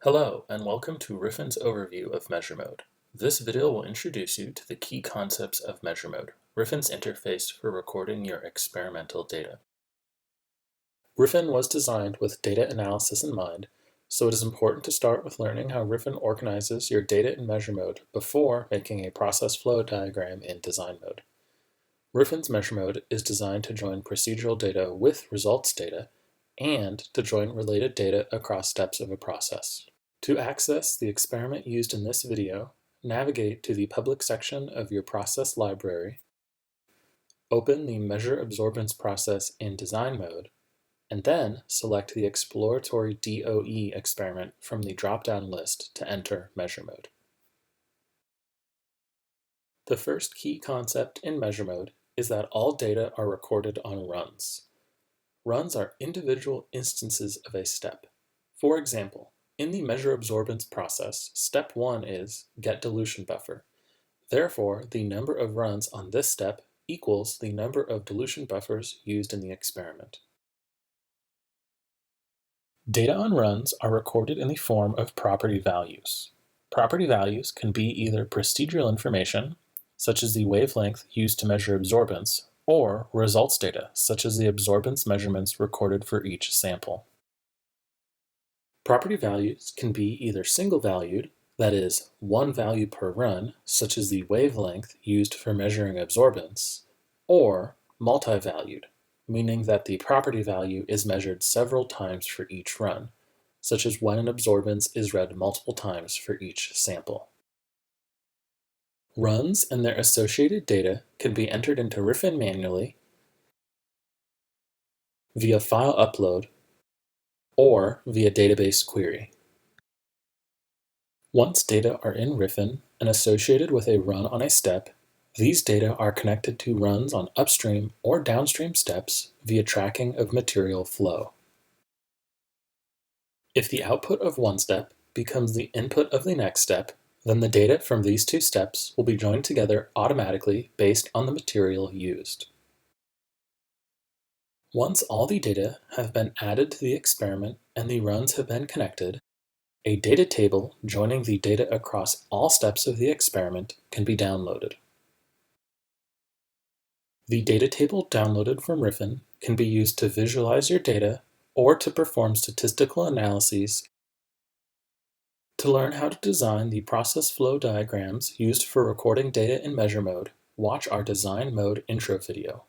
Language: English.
Hello, and welcome to Riffyn's overview of measure mode. This video will introduce you to the key concepts of measure mode, Riffyn's interface for recording your experimental data. Riffyn was designed with data analysis in mind, so it is important to start with learning how Riffyn organizes your data in measure mode before making a process flow diagram in design mode. Riffyn's measure mode is designed to join procedural data with results data and to join related data across steps of a process. To access the experiment used in this video, navigate to the public section of your process library, open the Measure Absorbance process in design mode, and then select the exploratory DOE experiment from the drop-down list to enter measure mode. The first key concept in measure mode is that all data are recorded on runs. Runs are individual instances of a step. For example, in the measure absorbance process, step 1 is get dilution buffer. Therefore, the number of runs on this step equals the number of dilution buffers used in the experiment. Data on runs are recorded in the form of property values. Property values can be either procedural information, such as the wavelength used to measure absorbance, or results data, such as the absorbance measurements recorded for each sample. Property values can be either single-valued, that is, one value per run, such as the wavelength used for measuring absorbance, or multi-valued, meaning that the property value is measured several times for each run, such as when an absorbance is read multiple times for each sample. Runs and their associated data can be entered into Riffyn manually, via file upload, or via database query. Once data are in Riffyn and associated with a run on a step, these data are connected to runs on upstream or downstream steps via tracking of material flow. If the output of one step becomes the input of the next step, then the data from these two steps will be joined together automatically based on the material used. Once all the data have been added to the experiment and the runs have been connected, a data table joining the data across all steps of the experiment can be downloaded. The data table downloaded from Riffyn can be used to visualize your data or to perform statistical analyses. To learn how to design the process flow diagrams used for recording data in measure mode, watch our design mode intro video.